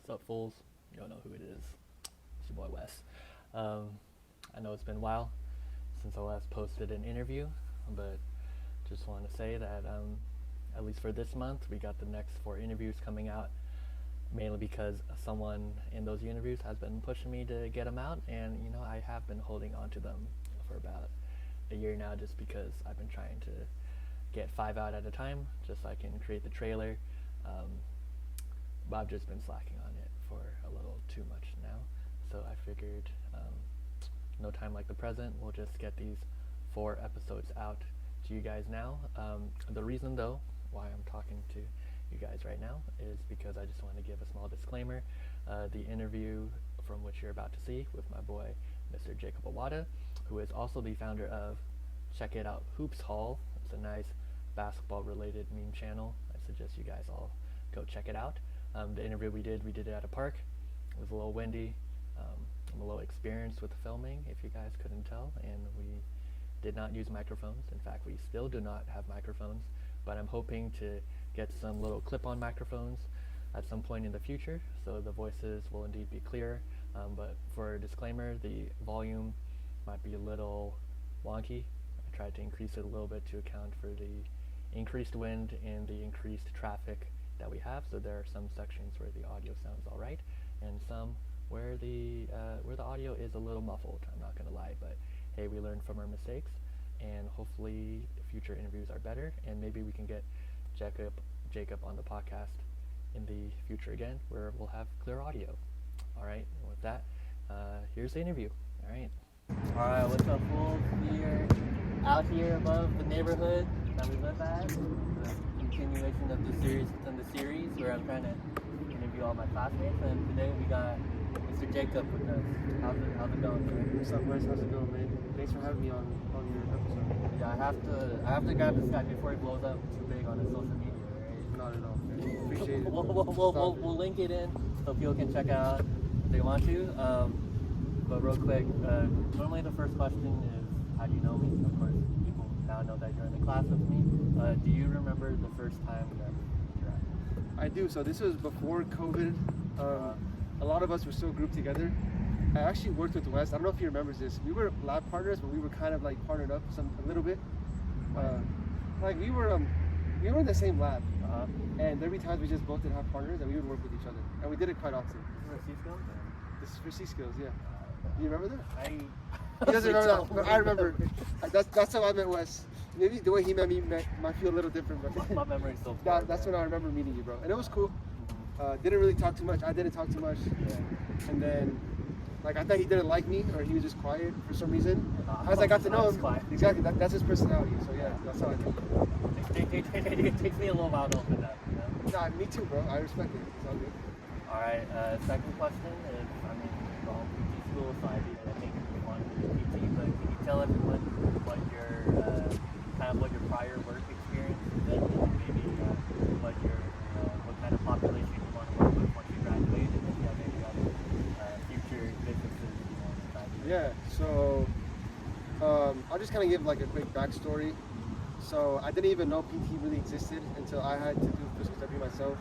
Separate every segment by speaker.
Speaker 1: What's up, fools? You don't know who it is. It's your boy Wes. I know it's been a while since I last posted an interview, but just want to say that at least for this month, we got the next 4 interviews coming out, mainly because someone in those interviews has been pushing me to get them out, and I have been holding on to them for about a year now, just because I've been trying to get 5 out at a time, just so I can create the trailer. But I've just been slacking on it for a little too much now, so I figured no time like the present, we'll just get these 4 episodes out to you guys now. The reason though why I'm talking to you guys right now is because I just want to give a small disclaimer. The interview from which you're about to see with my boy Mr. Jacob Awada, who is also the founder of Check It Out Hoops Hall. It's a nice basketball related meme channel. I suggest you guys all go check it out. The interview we did it at a park. It was a little windy. I'm a little experienced with filming, if you guys couldn't tell, and we did not use microphones. In fact, we still do not have microphones, but I'm hoping to get some little clip-on microphones at some point in the future, so the voices will indeed be clear. But for a disclaimer, the volume might be a little wonky. I tried to increase it a little bit to account for the increased wind and the increased traffic that we have. So there are some sections where the audio sounds all right, and some where the audio is a little muffled. I'm not gonna lie, but hey, we learned from our mistakes, and hopefully future interviews are better, and maybe we can get Jacob on the podcast in the future again, where we'll have clear audio. All right, and with that, here's the interview. All right, what's up, fools? We're out here above the neighborhood that we live at. The continuation of the series within the series, where I'm trying to interview all my classmates, and today we got Mr. Jacob with us. How's it going, man?
Speaker 2: What's up, Wes? How's it going, man? Thanks for having me on your episode.
Speaker 1: Yeah, I have to grab this guy before he blows up too big on his social media, right?
Speaker 2: Not at all. Appreciate it.
Speaker 1: We'll link it in so people can check out if they want to. But real quick, normally the first question is, how do you know me? Of course, people now know that you're in the class with me. Do you remember the first time that we interacted?
Speaker 2: I do. So this was before COVID. A lot of us were still grouped together. I actually worked with Wes. I don't know if he remembers this. We were lab partners, but we were kind of like partnered up a little bit. Like we were in the same lab, and every time we just both did have partners, and we would work with each other, and we did it quite often.
Speaker 1: This is for C-Skills?
Speaker 2: This is for C-Skills, yeah. You remember that?
Speaker 1: He
Speaker 2: doesn't remember that, but I remember. That's how I met Wes. Maybe the way he met me might feel a little different, but
Speaker 1: my memory's so
Speaker 2: that's when I remember meeting you, bro, and it was cool. Didn't really talk too much. I didn't talk too much, and then like I thought he didn't like me, or he was just quiet for some reason. As I got to know him, exactly, that's his personality. So yeah, that's how I think.
Speaker 1: It takes me a little while to open that.
Speaker 2: Nah, me too, bro. I respect it. It's all good.
Speaker 1: All right. Second question is, we're all PT school, so I think you want to do PT, but can you tell everyone what your prior work experience has been, and maybe what kind of population you want to work with once you graduate, and if you have any other future businesses you want to try to do?
Speaker 2: Yeah. So I'll just kind of give like a quick backstory. So I didn't even know PT really existed until I had to do physical therapy myself.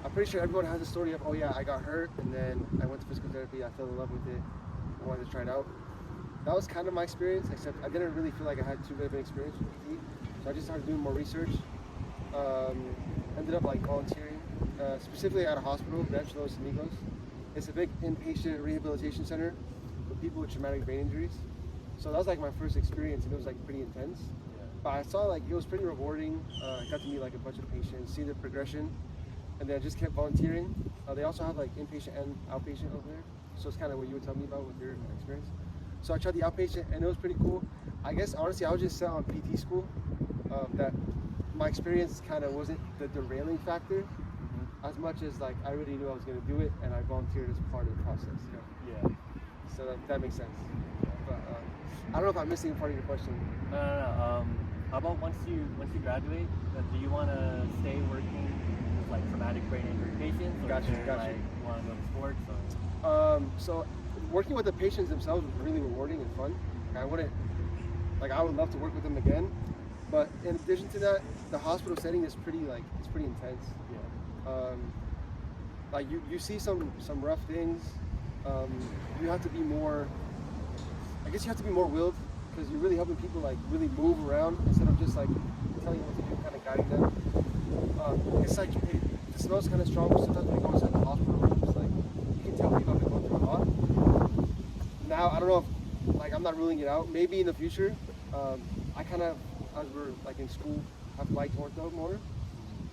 Speaker 2: I'm pretty sure everyone has a story of, oh yeah, I got hurt and then I went to physical therapy, I fell in love with it, I wanted to try it out. That was kind of my experience, except I didn't really feel like I had too good of an experience with PT. So I just started doing more research. Ended up like volunteering, specifically at a hospital, Rancho Los Amigos. It's a big inpatient rehabilitation center for people with traumatic brain injuries. So that was like my first experience, and it was like pretty intense. But I saw like it was pretty rewarding. I got to meet like a bunch of patients, see the progression, and then I just kept volunteering. They also have like inpatient and outpatient over there, so it's kind of what you would tell me about with your experience. So I tried the outpatient, and it was pretty cool. I guess honestly, I was just set on PT school. That my experience kind of wasn't the derailing factor, as much as like I already knew I was going to do it, and I volunteered as part of the process.
Speaker 1: Yeah.
Speaker 2: So that makes sense. But I don't know if I'm missing part of your question.
Speaker 1: No. How about once you graduate, do you want to stay working with like traumatic brain injury patients, or
Speaker 2: Gotcha.
Speaker 1: like you want to go to sports?
Speaker 2: Or? So working with the patients themselves was really rewarding and fun. I would love to work with them again. But in addition to that, the hospital setting is pretty intense.
Speaker 1: Yeah.
Speaker 2: like you see some rough things. You have to be more. I guess you have to be more willed because you're really helping people like really move around instead of just like telling you what to do, kind of guiding them. It's like the smell's kind of strong. Sometimes when you go inside the hospital, it's like you can tell people have been going through a lot. Now I don't know if like I'm not ruling it out. Maybe in the future, I kind of as we're like in school have liked ortho more.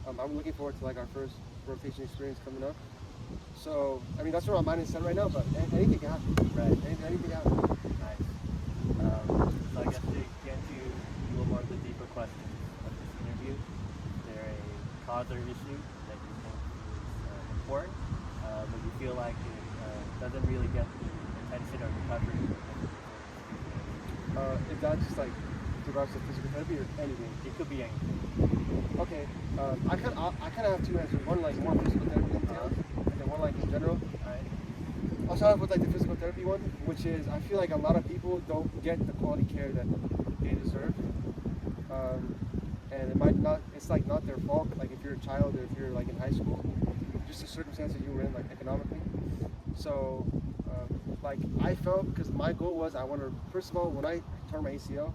Speaker 2: I'm looking forward to like our first rotation experience coming up. So I mean that's where my mind is set right now. But anything can happen.
Speaker 1: Right.
Speaker 2: Anything can happen.
Speaker 1: Nice. So I guess to get into a little more of the deeper questions of this interview, is there a cause or issue that you think is important, but you feel like it doesn't really get the attention or recovery?
Speaker 2: If that's just like with regards to physical therapy or anything.
Speaker 1: It could be anything.
Speaker 2: Okay. I kind of have two answers. One like more physical therapy details, and then one like in general.
Speaker 1: Alright.
Speaker 2: I'll start off with like the physical therapy one, which is I feel like a lot of people don't get the quality care that they deserve, and it might not. It's like not their fault. Like if you're a child or if you're like in high school, just the circumstances you were in, like economically. So, like I felt because my goal was I want to first of all when I tore my ACL,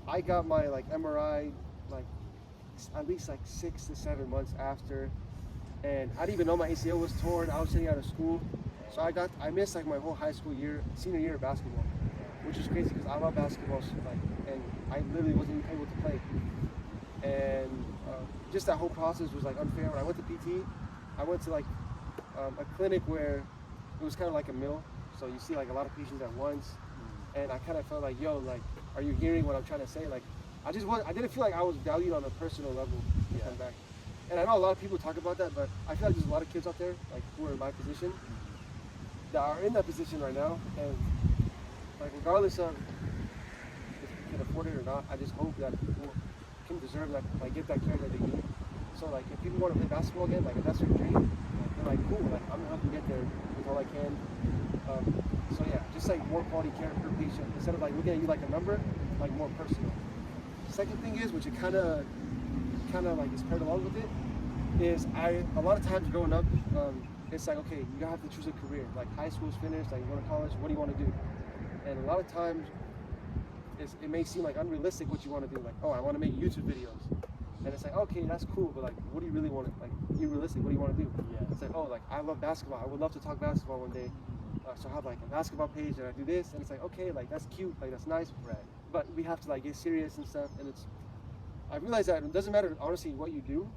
Speaker 2: I got my like MRI like at least like 6 to 7 months after, and I didn't even know my ACL was torn. I was sitting out of school. So I missed like my whole high school year, senior year of basketball, which is crazy because I love basketball, so, like, and I literally wasn't even able to play. And just that whole process was like unfair. When I went to PT, I went to like a clinic where it was kind of like a mill, so you see like a lot of patients at once, and I kind of felt like, yo, like, are you hearing what I'm trying to say? Like, I didn't feel like I was valued on a personal level to come back. And I know a lot of people talk about that, but I feel like there's a lot of kids out there like who are in my position that are in that position right now, and like regardless of if you can afford it or not, I just hope that people can deserve that, like get that care that they need. So like if people want to play basketball again, like if that's their dream, like, they're like cool, like I'm gonna help them get there with all I can. So yeah, just like more quality care per patient instead of like looking at you like a number, like more personal. Second thing is, which it kind of like is paired along with it, is a lot of times growing up. It's like, okay, you have to choose a career. Like high school's finished, like you go to college, what do you want to do? And a lot of times, it may seem like unrealistic what you want to do. Like, oh, I want to make YouTube videos. And it's like, okay, that's cool, but like, what do you really want to, like, be realistic, what do you want to do?
Speaker 1: Yeah.
Speaker 2: It's like, oh, like, I love basketball. I would love to talk basketball one day. So I have like a basketball page and I do this. And it's like, okay, like, that's cute, like, that's nice.
Speaker 1: Right.
Speaker 2: But we have to like get serious and stuff. And I realize that it doesn't matter, honestly, what you do.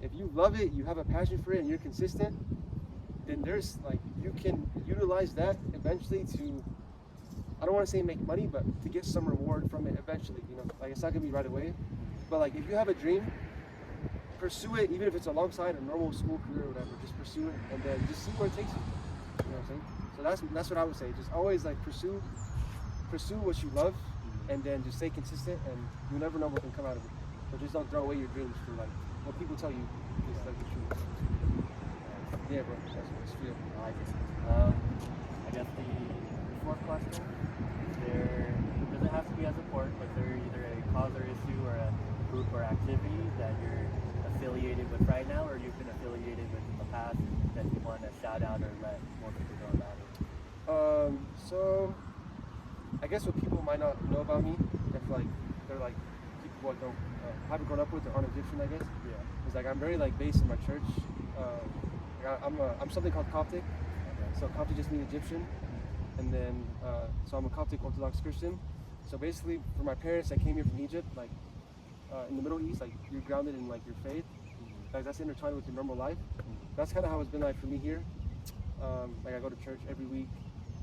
Speaker 2: If you love it, you have a passion for it, and you're consistent, then there's like you can utilize that eventually to, I don't want to say make money, but to get some reward from it eventually, you know, like it's not gonna be right away, but like if you have a dream, pursue it, even if it's alongside a normal school career or whatever, just pursue it and then just see where it takes you, you know what I'm saying? So that's what I would say, just always like pursue what you love, and then just stay consistent, and you never know what can come out of it. So just don't throw away your dreams for like what people tell you is like the truth. Yeah, bro, that's what it's feel.
Speaker 1: I like it. I guess the fourth question, it doesn't have to be as important, but there either a cause or issue or a group or activity that you're affiliated with right now, or you've been affiliated with in the past that you want to shout out or let more people know about it?
Speaker 2: So I guess what people might not know about me, if like they're like people that haven't grown up with or aren't Egyptian, I guess.
Speaker 1: Yeah.
Speaker 2: It's like I'm very like based in my church. I'm something called Coptic.
Speaker 1: Okay.
Speaker 2: So Coptic just means Egyptian, and then so I'm a Coptic Orthodox Christian. So basically, for my parents that came here from Egypt, like in the Middle East, like you're grounded in like your faith, like that's intertwined with your normal life. That's kind of how it's been like for me here. Like I go to church every week.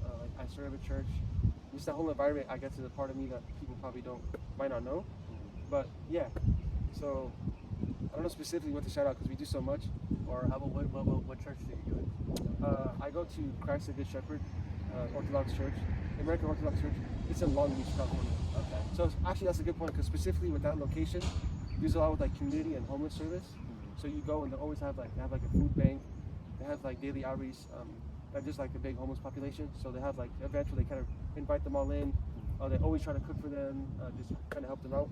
Speaker 2: Like I serve at church. Just that whole environment, I guess, is a part of me that people probably might not know. But yeah, so I don't know specifically what to shout out because we do so much.
Speaker 1: Or how about what church do you go to?
Speaker 2: I go to Christ the Good Shepherd Orthodox Church, American Orthodox Church. It's in Long Beach, California.
Speaker 1: Okay.
Speaker 2: So actually, that's a good point because specifically with that location, we use a lot with like community and homeless service. So you go and they always have like a food bank. They have like daily outreach. They're just like a big homeless population. So they have like events where they kind of invite them all in. They always try to cook for them, just kind of help them out.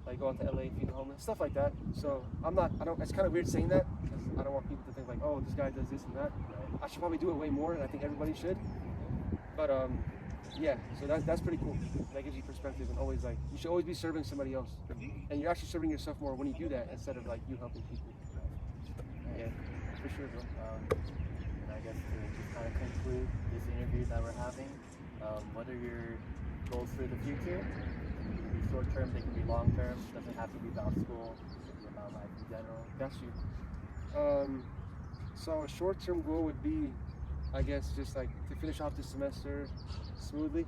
Speaker 2: like go out to LA, feed the homeless, stuff like that. So it's kind of weird saying that because I don't want people to think like, oh, this guy does this and that. I should probably do it way more, and I think everybody should. But yeah, so that's pretty cool. That gives you perspective, and always like you should always be serving somebody else, and you're actually serving yourself more when you do that instead of like you helping people. Yeah, for sure, bro.
Speaker 1: And I guess to just kind of conclude this interview that we're having, what are your goals for the future? They can be short term, they can be long term. Doesn't have to be about school, it can be about life in general.
Speaker 2: Got you. So a short-term goal would be, I guess, just like to finish off this semester smoothly.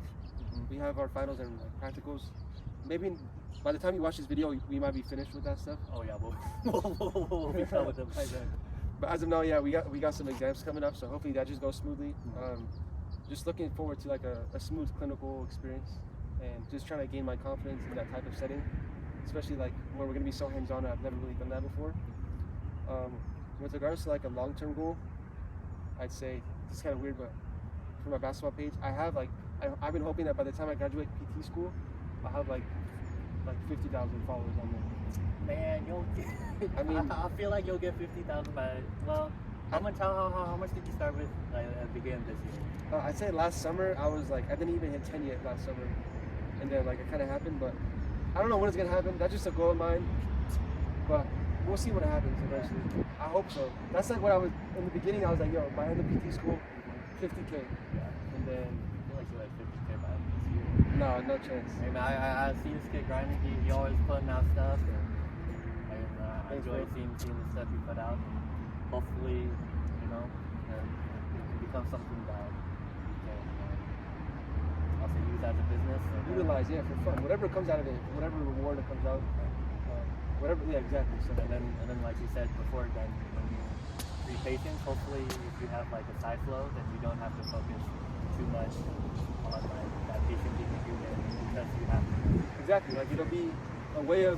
Speaker 2: We have our finals and like practicals. Maybe by the time you watch this video, we might be finished with that stuff.
Speaker 1: Oh yeah, we'll be done with them by then.
Speaker 2: But as of now, yeah, we got some exams coming up, so hopefully that just goes smoothly. Just looking forward to like a smooth clinical experience, and just trying to gain my confidence in that type of setting, especially like where we're gonna be so hands-on. I've never really done that before. With regards to like a long-term goal, I'd say it's kind of weird, but for my basketball page, I have like I've been hoping that by the time I graduate PT school, I'll have like 50,000 followers on there.
Speaker 1: Man, you'll get, I mean, I feel like you'll get 50,000 by, well, how much did you start with at the beginning of this year?
Speaker 2: I'd say last summer, I didn't even hit 10 yet last summer. And then like it kind of happened, but I don't know when it's going to happen. That's just a goal of mine. But we'll see what happens eventually. I hope so. That's like what I was, in the beginning, I was like, yo, by end of PT school, 50K.
Speaker 1: Yeah.
Speaker 2: And then,
Speaker 1: I feel like you're like 50K by this year.
Speaker 2: No chance.
Speaker 1: Hey man, I see this kid grinding. He always putting out stuff, and I enjoy seeing the stuff you put out. And hopefully, you know, it can become something that you can also use as a business.
Speaker 2: Utilize, yeah, for fun. Whatever comes out of it, whatever reward that comes out, whatever. Yeah, exactly. So
Speaker 1: and then like you said before, then when you be patient. Hopefully, if you have like a side flow, then you don't have to focus too much on like that patient being a human because you have to.
Speaker 2: Exactly. Like it'll be a way of,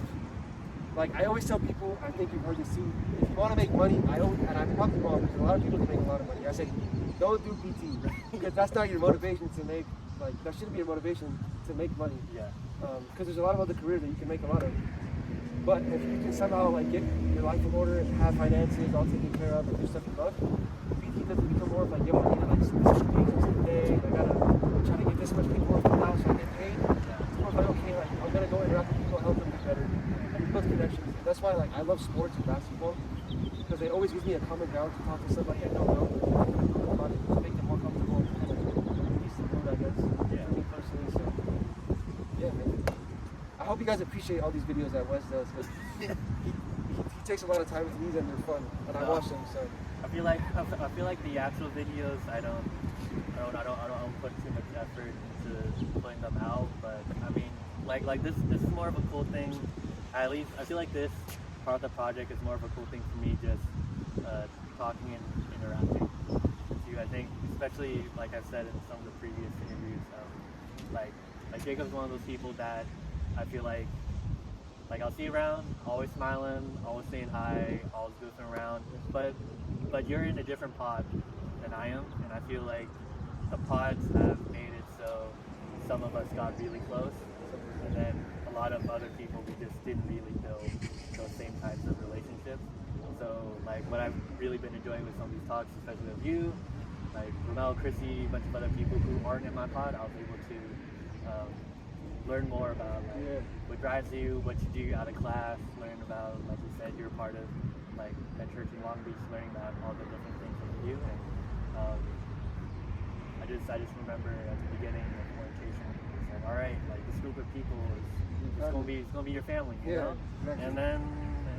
Speaker 2: like I always tell people, I think you've heard this too. If you want to make money, and I've talked to because a lot of people can make a lot of money. I say, don't do PT because that's not your motivation to make. Like that shouldn't be your motivation to make money.
Speaker 1: Yeah.
Speaker 2: Because there's a lot of other careers that you can make a lot of. But if you can somehow like get your life in order and have finances all taken care of and do stuff you love, PT doesn't become more of like, yo, I need to like see this many patients a day. I gotta try to get this much people working now so I get paid. It's more like, okay, like I'm gonna go interact with people, help them get better, and build connections. That's why like I love sports and basketball because they always gives me a common ground to talk to somebody I don't know about it to make them more comfortable and kind of ease the mood, I guess. Yeah. For me personally, so yeah, man. I hope you guys appreciate all these videos that Wes does because he takes a lot of time with these and they're fun, and I watch them. So
Speaker 1: I feel like the actual videos I don't put too much effort into putting them out, but I mean like this is more of a cool thing. At least I feel like this part of the project is more of a cool thing for me, just talking and interacting with you. I think especially like I've said in some of the previous interviews, like Jacob's one of those people that I feel like I'll see around, always smiling, always saying hi, always goofing around. But you're in a different pod than I am, and I feel like the pods have made it so some of us got really close, and then a lot of other people we just didn't really build those same types of relationships. So like what I've really been enjoying with some of these talks, especially with you, like Ramel, Chrissy, a bunch of other people who aren't in my pod, I was able to learn more about like what drives you, what you do out of class, learn about, like you said, you're part of like that church in Long Beach, learning about all the different things that you do. And I just remember at the beginning of orientation, it's like, all right, like this group of people it's gonna be your family, you know? Exactly. And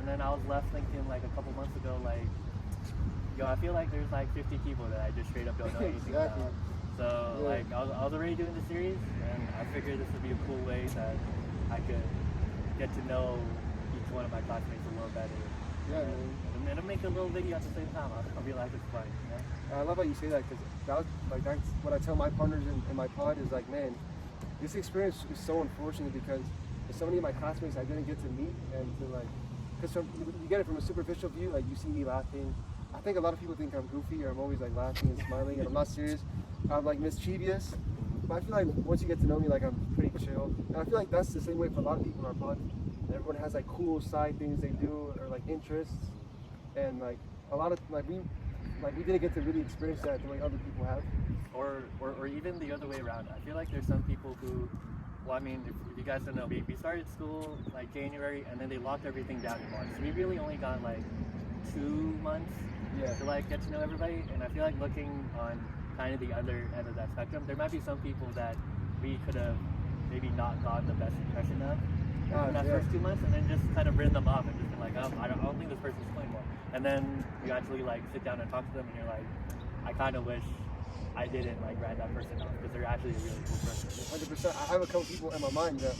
Speaker 1: then I was left thinking like a couple months ago, like, yo, I feel like there's like 50 people that I just straight up don't know anything about. So like I was already doing the series, and I figured this would be a cool way that I could get to know each one of my classmates a little better.
Speaker 2: Yeah, man.
Speaker 1: And make a little video at the same time. I'll be like, it's fun. You know?
Speaker 2: I love how you say that because that's what I tell my partners in my pod is like, man, this experience is so unfortunate because there's so many of my classmates I didn't get to meet and to like, because you get it from a superficial view, like you see me laughing. I think a lot of people think I'm goofy or I'm always like laughing and smiling and I'm not serious. I'm like mischievous, but I feel like once you get to know me, like I'm pretty chill. And I feel like that's the same way for a lot of people in our pod. everyone has like cool side things they do or like interests, and like a lot of we didn't get to really experience that the way other people have.
Speaker 1: Or even the other way around. I feel like there's some people who, well, I mean, if you guys don't know, we started school like January, and then they locked everything down in March. So we really only got like 2 months to like get to know everybody. And I feel like looking on kind of the other end of that spectrum, there might be some people that we could have maybe not gotten the best impression of in that first 2 months, and then just kind of written them off and just been like, I don't think this person's cool anymore. And then you actually like sit down and talk to them, and you're like, I kind of wish I didn't like write that person off because they're actually a really cool person.
Speaker 2: 100%. I have a couple people in my mind that,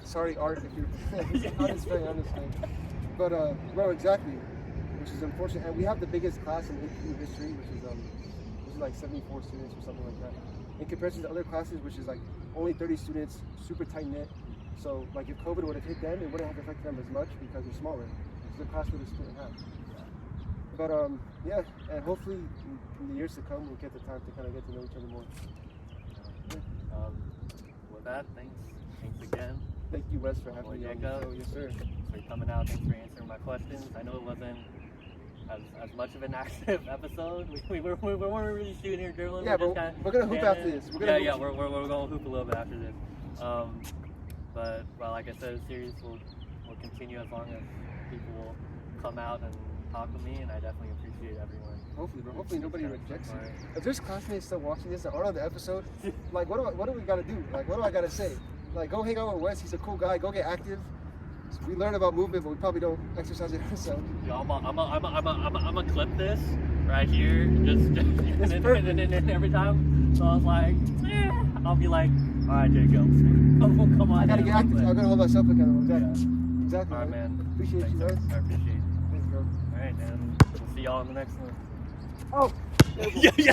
Speaker 2: sorry Art if you're honestly. But bro, exactly, which is unfortunate. And we have the biggest class in AP history, which is like 74 students or something like that. In comparison to other classes, which is like only 30 students, super tight knit. So like if COVID would have hit them, it wouldn't have affected them as much because they're smaller. So the class would have split in half. But yeah, and hopefully in the years to come, we'll get the time to kind of get to know each other more.
Speaker 1: With that, thanks again.
Speaker 2: Thank you, Wes, for having me on the show. Yes, sir.
Speaker 1: Thanks for coming out. Thanks for answering my questions. I know it wasn't as much of an active episode. We weren't really shooting here journalism.
Speaker 2: Yeah, but we're gonna hoop after this.
Speaker 1: We're gonna hoop a little bit after this. But well, like I said, the series will continue as long as people will come out and talk to me, and I definitely appreciate everyone.
Speaker 2: Hopefully nobody rejects you. If there's classmates still watching this that aren't on the episode, like what do we gotta do? Like what do I gotta say? Like go hang out with Wes, he's a cool guy, go get active. We learn about movement, but we probably don't exercise it ourselves.
Speaker 1: Yeah, I'm gonna clip this right here, just and every time. So I was like, I'll be like, all right, Jacob, come on.
Speaker 2: I gotta get active. I gotta hold myself accountable. Exactly.
Speaker 1: All right, man.
Speaker 2: Appreciate you guys.
Speaker 1: I appreciate it.
Speaker 2: Thanks, bro.
Speaker 1: All right, and we'll see y'all in the next one.
Speaker 2: Oh.
Speaker 1: Yeah.